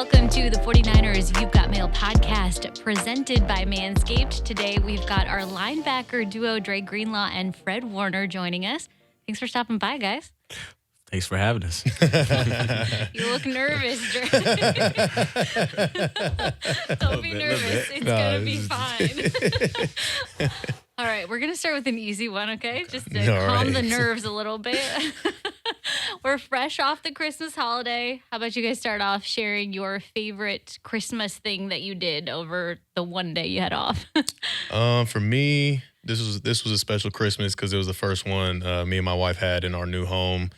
welcome to the 49ers You've Got Mail podcast presented by Manscaped. Today we've got our linebacker duo, Greenlaw and Fred Warner, joining us. Thanks for stopping by, guys. Thanks for having us. You look nervous, Dre. Don't be nervous. It's going to be fine. All right, we're going to start with an easy one, okay? Just to calm the nerves a little bit. We're fresh off the Christmas holiday. How about you guys start off sharing your favorite Christmas thing that you did over the one day you had off? For me, this was a special Christmas because it was the first one me and my wife had in our new home.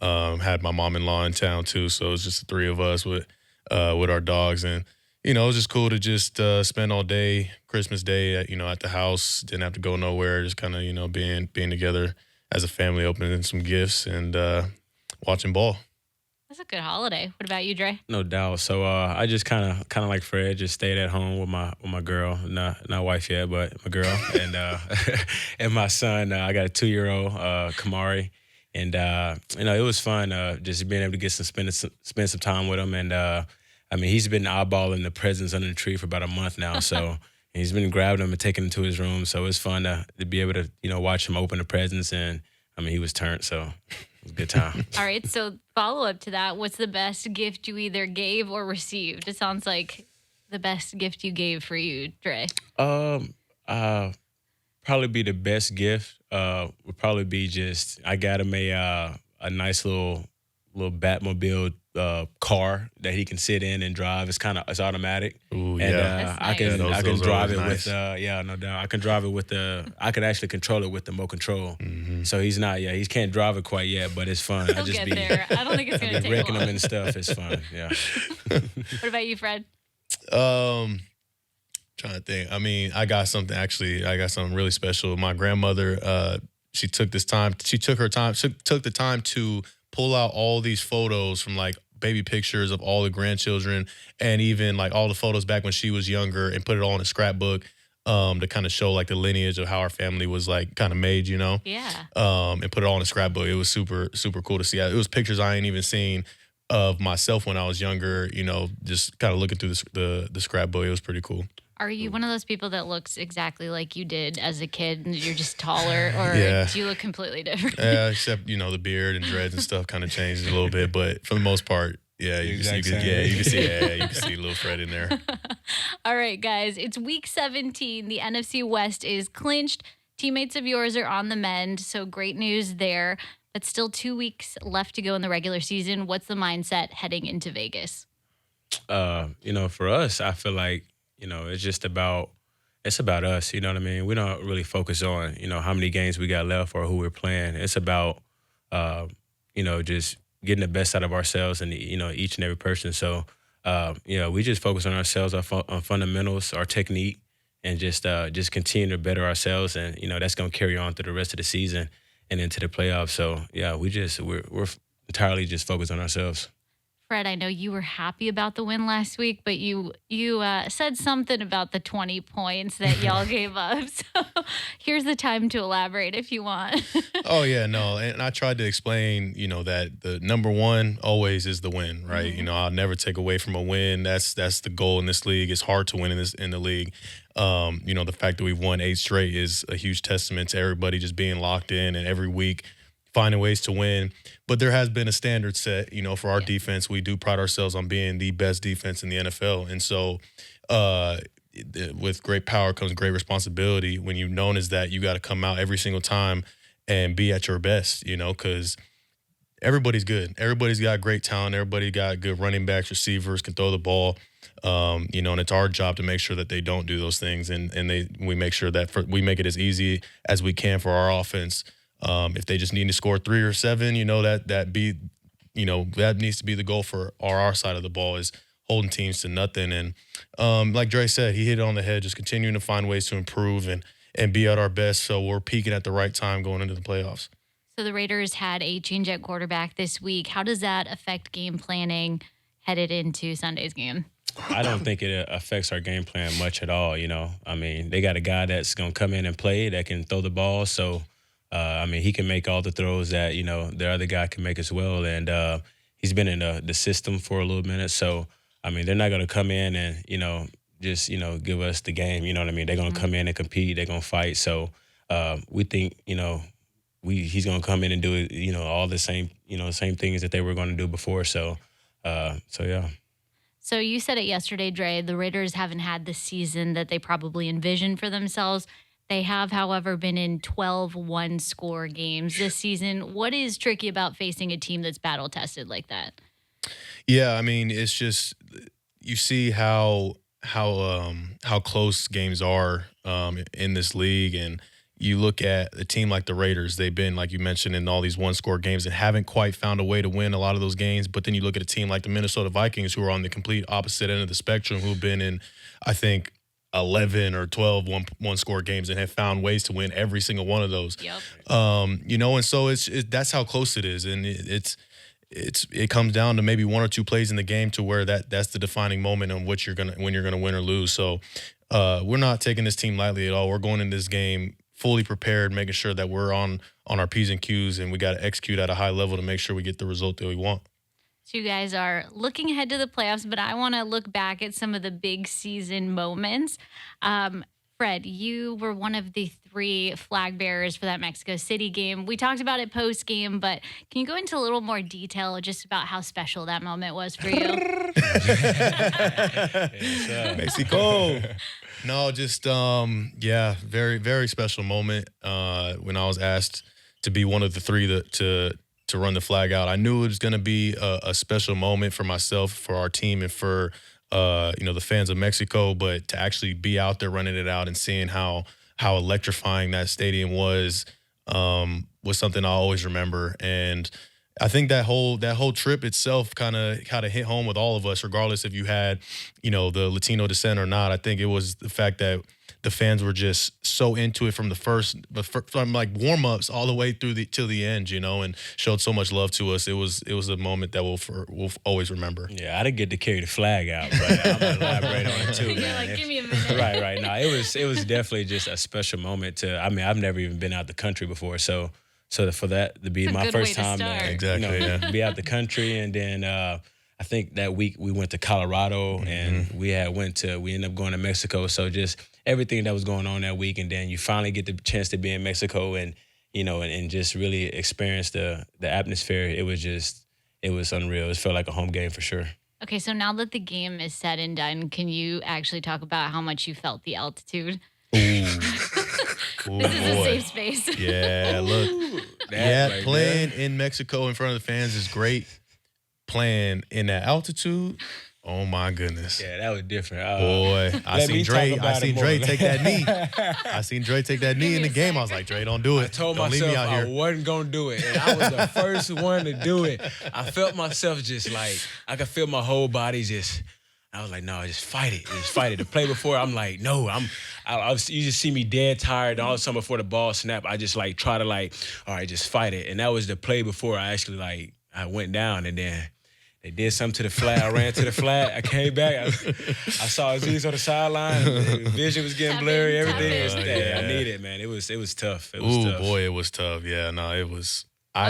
Had my mom-in-law in town too, so it was just the three of us with our dogs, and it was just cool to just spend all day Christmas Day at the house. Didn't have to go nowhere, just kind of being together as a family, opening some gifts and watching ball. That's a good holiday. What about you, Dre? No doubt. So I just kind of like Fred, just stayed at home with my girl, not wife yet, but my girl, and and my son. I got a 2-year-old, Kamari. And, it was fun just being able to spend some time with him. And, he's been eyeballing the presents under the tree for about a month now. So he's been grabbing them and taking them to his room. So it's fun to be able to, watch him open the presents. And, he was turned. So it was a good time. All right. So follow up to that. What's the best gift you either gave or received? It sounds like the best gift you gave for you, Dre. Probably be the best gift would probably be just I got him a nice little Batmobile car that he can sit in and drive. It's automatic. Ooh, and yeah. I can drive it nice. with no doubt. I can drive it with I can actually control it with the remote control. Mm-hmm. So he can't drive it quite yet, but it's fun. He'll get there. I don't think it's going to take wrecking long. him and stuff. It's fun. Yeah. What about you, Fred? Trying to think. I got something really special. My grandmother, she took the time to pull out all these photos from like baby pictures of all the grandchildren and even like all the photos back when she was younger and put it all in a scrapbook to kind of show like the lineage of how our family was like kind of made, Yeah. And put it all in a scrapbook. It was super, super cool to see. It was pictures I ain't even seen of myself when I was younger, just kind of looking through the scrapbook. It was pretty cool. Are you one of those people that looks exactly like you did as a kid and you're just taller, or do you look completely different? Yeah, except, the beard and dreads and stuff kind of changed a little bit. But for the most part, yeah, you can see little Fred in there. All right, guys, it's week 17. The NFC West is clinched. Teammates of yours are on the mend, so great news there. But still 2 weeks left to go in the regular season. What's the mindset heading into Vegas? For us, I feel like, it's about us, you know what I mean? We don't really focus on, how many games we got left or who we're playing. It's about, just getting the best out of ourselves and, each and every person. So, we just focus on ourselves, on fundamentals, our technique, and just continue to better ourselves. And, that's going to carry on through the rest of the season and into the playoffs. So, yeah, we're entirely just focused on ourselves. Fred, I know you were happy about the win last week, but you said something about the 20 points that y'all gave up. So here's the time to elaborate if you want. Oh, yeah, no. And I tried to explain, that the number one always is the win, right? Mm-hmm. I'll never take away from a win. That's the goal in this league. It's hard to win in the league. The fact that we've won 8 straight is a huge testament to everybody just being locked in and every week finding ways to win. But there has been a standard set, for our defense. We do pride ourselves on being the best defense in the NFL. And so with great power comes great responsibility. When you're known as that, you got to come out every single time and be at your best, because everybody's good. Everybody's got great talent. Everybody got good running backs, receivers, can throw the ball. And it's our job to make sure that they don't do those things. And we make sure that we make it as easy as we can for our offense. If they just need to score 3 or 7, that needs to be the goal for our side of the ball, is holding teams to nothing. And like Dre said, he hit it on the head, just continuing to find ways to improve and be at our best. So we're peaking at the right time going into the playoffs. So the Raiders had a change at quarterback this week. How does that affect game planning headed into Sunday's game? I don't think it affects our game plan much at all, They got a guy that's going to come in and play that can throw the ball. So, he can make all the throws that, the other guy can make as well. And he's been in the system for a little minute. So, I mean, they're not going to come in and, just, give us the game. You know what I mean? They're going to come in and compete. They're going to fight. So we think, he's going to come in and do, all the same, same things that they were going to do before. So yeah. So you said it yesterday, Dre, the Raiders haven't had the season that they probably envisioned for themselves. They have, however, been in 12 one-score games this season. What is tricky about facing a team that's battle-tested like that? Yeah, I mean, it's just you see how close games are in this league, and you look at a team like the Raiders. They've been, like you mentioned, in all these one-score games and haven't quite found a way to win a lot of those games. But then you look at a team like the Minnesota Vikings, who are on the complete opposite end of the spectrum, who've been in, I think, 11 or 12 one-score games and have found ways to win every single one of those. Yep. And so that's how close it is, and it comes down to maybe one or two plays in the game to where that's the defining moment on when you're gonna win or lose. So we're not taking this team lightly at all. We're going into this game fully prepared, making sure that we're on our P's and Q's, and we got to execute at a high level to make sure we get the result that we want. So you guys are looking ahead to the playoffs, but I want to look back at some of the big season moments. Fred, you were one of the 3 flag bearers for that Mexico City game. We talked about it post-game, but can you go into a little more detail just about how special that moment was for you? Mexico. No, just, very, very special moment when I was asked to be one of the 3 to run the flag out. I knew it was going to be a special moment for myself, for our team, and for the fans of Mexico. But to actually be out there running it out and seeing how electrifying that stadium was something I'll always remember. And I think that whole trip itself kind of hit home with all of us, regardless if you had the Latino descent or not. I think it was the fact that the fans were just so into it from like warm-ups all the way through till the end, and showed so much love to us. It was a moment that we'll always remember. Yeah, I didn't get to carry the flag out, but I'm gonna elaborate on it too. You're like, give me a minute. Right. No, it was definitely just a special moment. I've never even been out the country before, so for that to be my first time, exactly, be out the country, and then I think that week we went to Colorado, and we ended up going to Mexico. So just everything that was going on that week, and then you finally get the chance to be in Mexico, and and just really experience the atmosphere. It was unreal. It felt like a home game for sure. Okay, so now that the game is said and done, can you actually talk about how much you felt the altitude? Ooh, this is boy. a safe space. Yeah, look. Playing in Mexico in front of the fans is great. Playing in that altitude, oh my goodness. Yeah, that was different. Boy, I seen Dre take that knee. I seen Dre take that knee in the game. I was like, Dre, don't do it. I told don't myself leave me out here. I wasn't going to do it. And I was the first one to do it. I felt myself just like, I could feel my whole body just, I was like, no, just fight it. Just fight it. The play before, I'm like, no, you just see me dead tired. And all of a sudden before the ball snap, I just try to all right, just fight it. And that was the play before I actually I went down, and then they did something to the flag. I ran to the flag. I came back. I saw Aziz on the sideline. The vision was getting blurry. Everything. I need it, man. It was tough. It was tough. Boy, it was tough. Yeah, no, it was.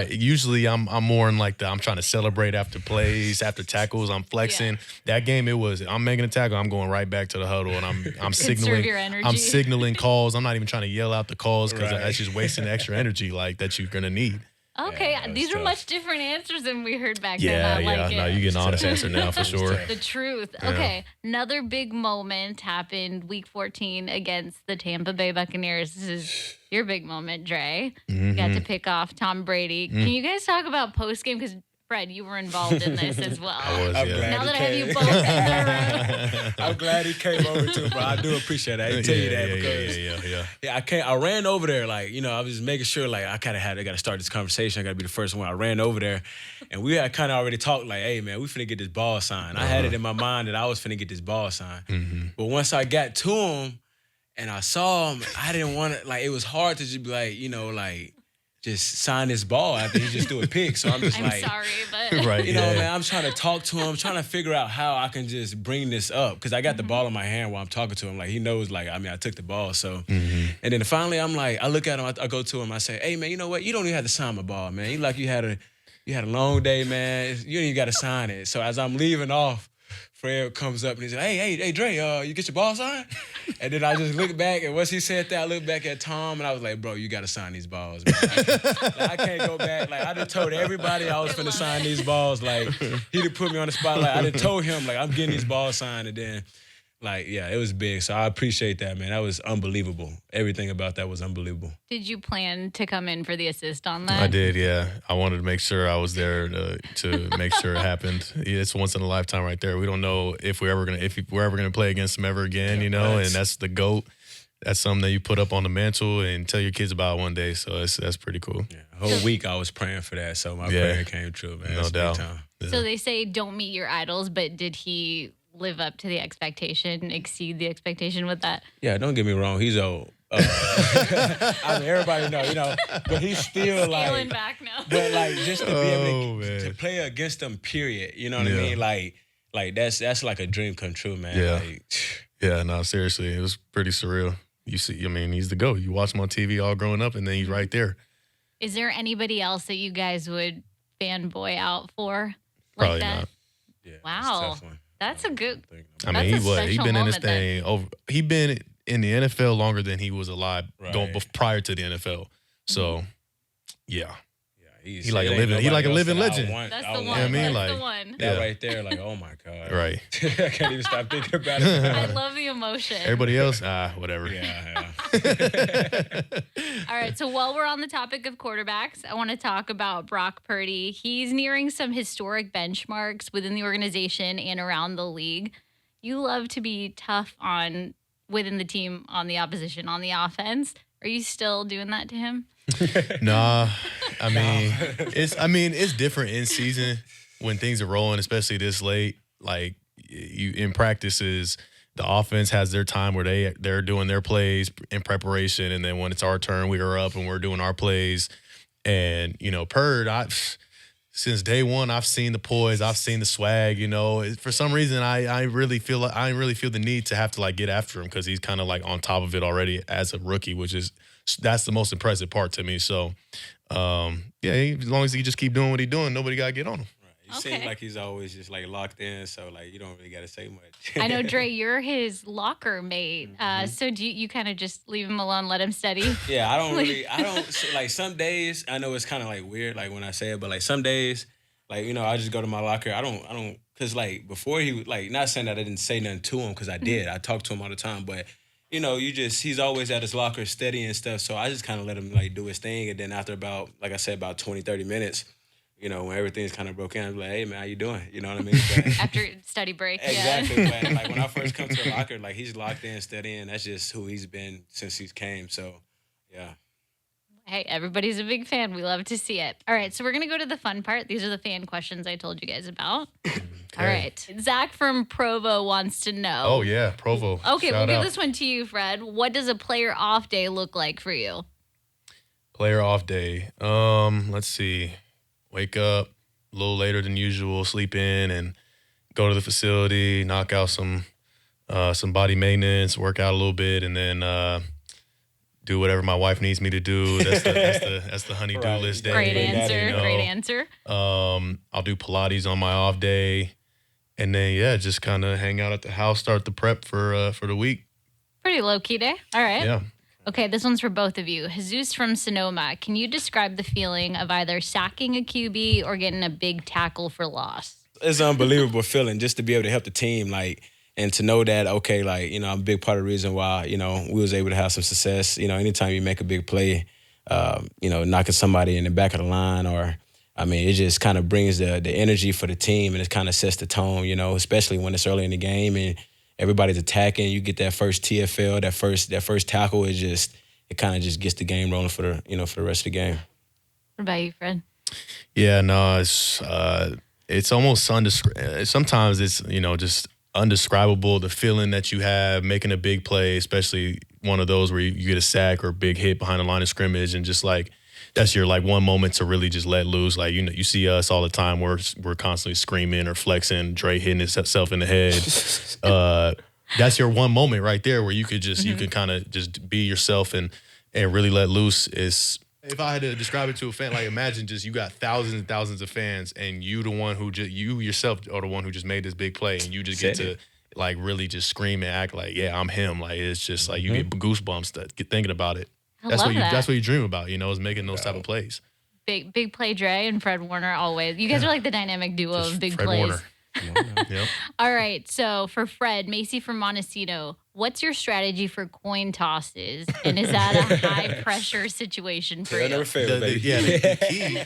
Usually I'm more in I'm trying to celebrate after plays, after tackles. I'm flexing. Yeah. That game, I'm making a tackle. I'm going right back to the huddle, and I'm signaling. Your energy. I'm signaling calls. I'm not even trying to yell out the calls because that's just wasting extra energy that you're gonna need. Okay, these are much different answers than we heard back then. Yeah. No, you get an honest answer now for sure. The truth. Yeah. Okay, another big moment happened Week 14 against the Tampa Bay Buccaneers. This is your big moment, Dre. You got to pick off Tom Brady. Can you guys talk about post-game? Because Fred, you were involved in this as well. I was, now that I have you both in the room. I'm glad he came over too, bro. I do appreciate that. I tell you that because I ran over there I was making sure I got to start this conversation. I got to be the first one. I ran over there, and we had kind of already talked hey man, we finna get this ball signed. I had it in my mind that I was finna get this ball signed, but once I got to him and I saw him, I didn't want to it was hard to just be just sign this ball after he just threw a pick. So I'm just I'm sorry, but right, man, I'm trying to talk to him. I'm trying to figure out how I can just bring this up because I got the ball in my hand while I'm talking to him. He knows, I took the ball. So, and then finally, I'm I look at him, I go to him, I say, hey man, you know what? You don't even have to sign my ball, man. You had a long day, man. You don't even got to sign it. So as I'm leaving off, Fred comes up and he's like, hey, Dre, you get your ball signed? And then I just look back, and once he said that, I looked back at Tom, and I was like, bro, you got to sign these balls, man. I can't go back. Like, I done told everybody I was finna sign these balls. Like, he done put me on the spot. Like, I done told him, like, I'm getting these balls signed, and then, like, yeah, it was big. So I appreciate that, man. That was unbelievable. Everything about that was unbelievable. Did you plan to come in for the assist on that? I did, yeah. I wanted to make sure I was there to make sure it happened. Yeah, it's once in a lifetime right there. We don't know if we're ever gonna play against him ever again, you know. And that's the GOAT. That's something that you put up on the mantle and tell your kids about one day. So that's pretty cool. Yeah, a whole week I was praying for that, so my prayer came true, man. No doubt. Yeah. So they say don't meet your idols, but did he live up to the expectation, exceed the expectation with that? Yeah, don't get me wrong. He's old. I mean, everybody know, you know, but he's still like scaling back now. But like just to be able to play against them, period. You know what I mean? Like that's like a dream come true, man. Yeah. Like, yeah, no, seriously, it was pretty surreal. You see, I mean, he's the GOAT. You watch him on TV all growing up, and then he's right there. Is there anybody else that you guys would fanboy out for like Probably that? not. yeah, Wow. it's a tough one. That's a good. I mean, That's he a been in this special moment thing he been in the NFL longer than he was alive Right. prior to the NFL. So, yeah. He's, He like a living legend. That's I the want one. I mean, That's like- the one. That Yeah. right there, like, oh my God. Right. I can't even stop thinking about it. I love the emotion. Everybody else, whatever. Yeah. All right, so while we're on the topic of quarterbacks, I want to talk about Brock Purdy. He's nearing some historic benchmarks within the organization and around the league. You love to be tough on within the team, on the opposition, on the offense. Are you still doing that to him? Nah, I mean, it's different in season when things are rolling, especially this late. Like you in practices, the offense has their time where they're doing their plays in preparation, and then when it's our turn, we are up and we're doing our plays. And you know, since day one, I've seen the poise, I've seen the swag. You know, for some reason, I really feel the need to have to like get after him because he's kind of like on top of it already as a rookie, that's the most impressive part to me. So, as long as he just keep doing what he's doing, nobody got to get on him. He seems like he's always just like locked in, so like you don't really got to say much. I know, Dre, you're his locker mate. So do you kind of just leave him alone, let him study? Yeah, I don't like some days. I know it's kind of like weird, like when I say it, but like some days, like you know, I just go to my locker. I don't, cause like before he was like not saying that I didn't say nothing to him, cause I did. I talked to him all the time, but you know, he's always at his locker steady and stuff. So I just kind of let him like do his thing, and then after about, like I said, about 20, 30 minutes. You know, when everything's kind of broken, I'm like, hey, man, how you doing? You know what I mean? But, After study break, exactly. yeah. But, like, when I first come to the locker, like, he's locked in, steady in. That's just who he's been since he's came. So, yeah. Hey, everybody's a big fan. We love to see it. All right, so we're going to go to the fun part. These are the fan questions I told you guys about. Okay. All right. Zach from Provo wants to know. Oh, yeah, Provo. Okay, Shout we'll out. give this one to you, Fred. What does a player off day look like for you? Player off day. Let's see. Wake up a little later than usual, sleep in, and go to the facility, knock out some body maintenance, work out a little bit, and then do whatever my wife needs me to do. That's the honey-do Right. list day. Great answer. You know. Great answer. I'll do Pilates on my off day, and then just kind of hang out at the house, start the prep for the week. Pretty low-key day. All right. Yeah. Okay, this one's for both of you. Jesus from Sonoma, can you describe the feeling of either sacking a QB or getting a big tackle for loss? It's an unbelievable feeling just to be able to help the team, like, and to know that, okay, like, you know, I'm a big part of the reason why, you know, we was able to have some success. You know, anytime you make a big play, you know, knocking somebody in the back of the line or, I mean, it just kind of brings the energy for the team and it kind of sets the tone, you know, especially when it's early in the game and everybody's attacking. You get that first TFL, that first tackle. It kind of just gets the game rolling for the rest of the game. What about you, Fred? Yeah, no, it's almost sometimes it's, you know, just undescribable, the feeling that you have making a big play, especially one of those where you get a sack or a big hit behind the line of scrimmage, and just like that's your like one moment to really just let loose. Like, you know, you see us all the time. We're constantly screaming or flexing, Dre hitting himself in the head. That's your one moment right there where you could just you can kind of just be yourself and really let loose. If I had to describe it to a fan, like imagine just you got thousands and thousands of fans, and you the one who you yourself are the one who just made this big play, and you just get to like really just scream and act like, yeah, I'm him. Like it's just like you get goosebumps thinking about it. That's what you dream about, is making those type of plays. Big play Dre and Fred Warner always. You guys are like the dynamic duo of big Fred plays. Warner. Yep. All right. So for Fred, Macy from Montecito, what's your strategy for coin tosses? And is that a high pressure situation for you? Never fail, baby. The key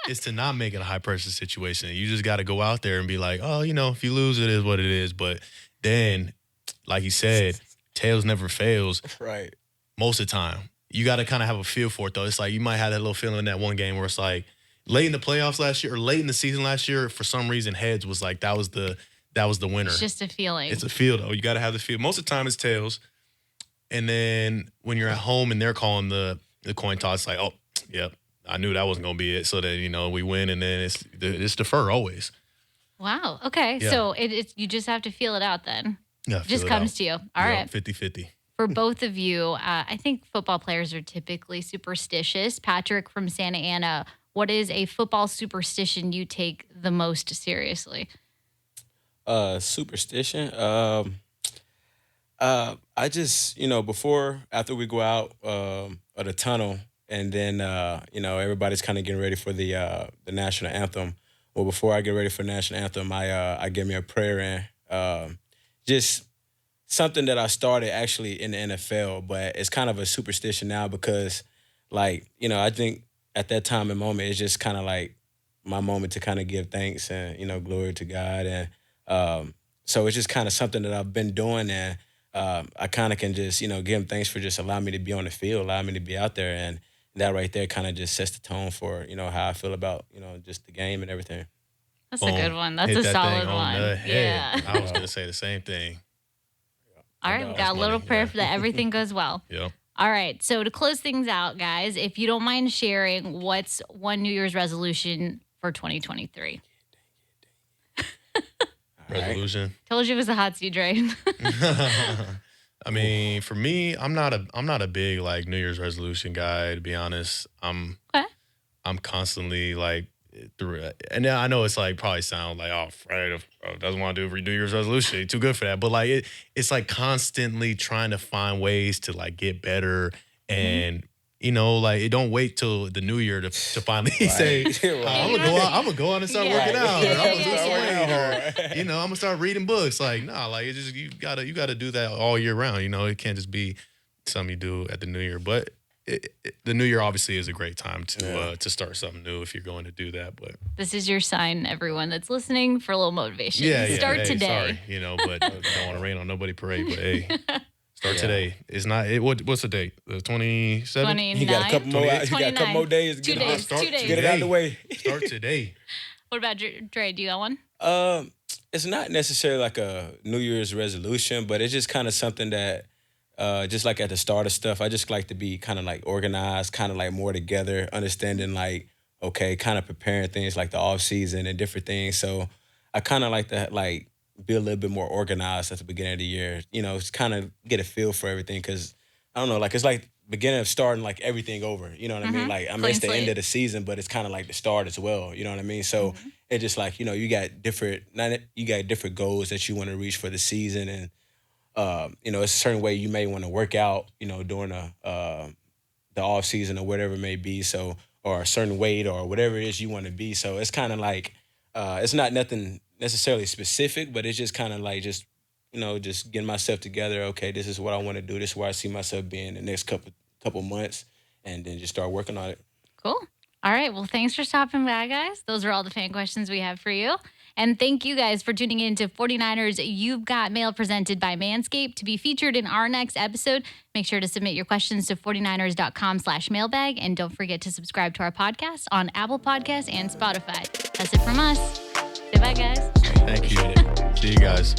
is to not make it a high pressure situation. You just got to go out there and be like, oh, if you lose, it is what it is. But then, like he said, tails never fails. Right. Most of the time. You got to kind of have a feel for it, though. It's like you might have that little feeling in that one game where it's like late in the playoffs last year or late in the season last year, for some reason, heads was like that was the winner. It's just a feeling. It's a feel, though. You got to have the feel. Most of the time, it's tails. And then when you're at home and they're calling the coin toss, it's like, oh, yep, I knew that wasn't going to be it. So then, we win, and then it's defer always. Wow. Okay. Yeah. So it's you just have to feel it out then. Yeah, it just comes to you. All right. 50-50. For both of you, I think football players are typically superstitious. Patrick from Santa Ana, what is a football superstition you take the most seriously? Superstition? I just, after we go out of the tunnel and then, everybody's kind of getting ready for the national anthem. Well, before I get ready for the national anthem, I give me a prayer in. Just something that I started actually in the NFL, but it's kind of a superstition now because, I think at that time and moment, it's just kind of like my moment to kind of give thanks and, glory to God. And so it's just kind of something that I've been doing, and I kind of can just, give him thanks for just allowing me to be on the field, allowing me to be out there. And that right there kind of just sets the tone for, how I feel about, just the game and everything. That's a good one. That's a solid one. Yeah. I was going to say the same thing. All right, we got a little prayer for that everything goes well. Yep. All right, so to close things out, guys, if you don't mind sharing, what's one New Year's resolution for 2023? Resolution. Told you it was a hot seat, Dre. I mean, for me, I'm not a big like New Year's resolution guy, to be honest. I'm constantly like through it. And I know it's like probably sound like, oh, Fred doesn't want to do New Year's resolution. He's too good for that. But like it's like constantly trying to find ways to like get better and like it don't wait till the new year to finally say, I'm gonna go out and start working out, or I'm gonna do some weight, or I'm gonna start reading books. Like, nah, like it's just you gotta do that all year round. It can't just be something you do at the new year. But the new year obviously is a great time to start something new if you're going to do that. But this is your sign, everyone that's listening, for a little motivation. Start today. Sorry, but don't want to rain on nobody parade. But hey. Start today. It's not. What's the date? The 27th. You got a couple more. You got a couple more days. Two days. Get it out of the way. Start today. What about Dre? Do you got one? It's not necessarily like a New Year's resolution, but it's just kind of something that, just like at the start of stuff, I just like to be kind of like organized, kind of like more together, understanding like, okay, kind of preparing things like the off season and different things. So I kind of like to like be a little bit more organized at the beginning of the year, just kind of get a feel for everything. Cause I don't know, like it's like beginning of starting like everything over, you know what I mean? Like it's the end of the season, but it's kind of like the start as well. You know what I mean? So it's just like, you got different goals that you want to reach for the season. And, it's a certain way you may want to work out, during the off season or whatever it may be. So, or a certain weight or whatever it is you want to be. So it's kind of like, it's not nothing necessarily specific, but it's just kind of like just getting myself together. Okay, this is what I want to do. This is where I see myself being the next couple months, and then just start working on it. Cool. All right. Well, thanks for stopping by, guys. Those are all the fan questions we have for you. And thank you guys for tuning in to 49ers You've Got Mail, presented by Manscaped, to be featured in our next episode. Make sure to submit your questions to 49ers.com/mailbag. And don't forget to subscribe to our podcast on Apple Podcasts and Spotify. That's it from us. Say bye, guys. Thank you. See you guys.